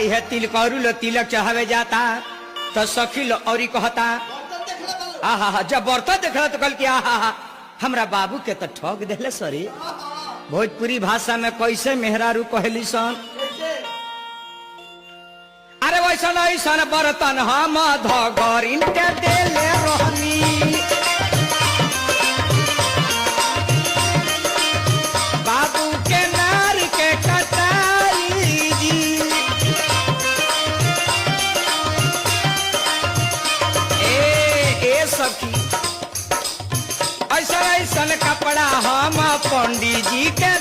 भाई है तिलक और लो तिलक चढ़ावे जाता तो सखी लो और कहता आहा जब बर्तन देखा तो कल क्या हमरा बाबू के तो ठग देले सरी। भोजपुरी भाषा में कैसे मेहरारू कहली सन अरे वैसा ऐसा बर्तन हम धगरिन के देले रहनी बाबू के नार के कटाई जी ए सखी ऐसा ऐसा कपड़ा हम पंडित जी के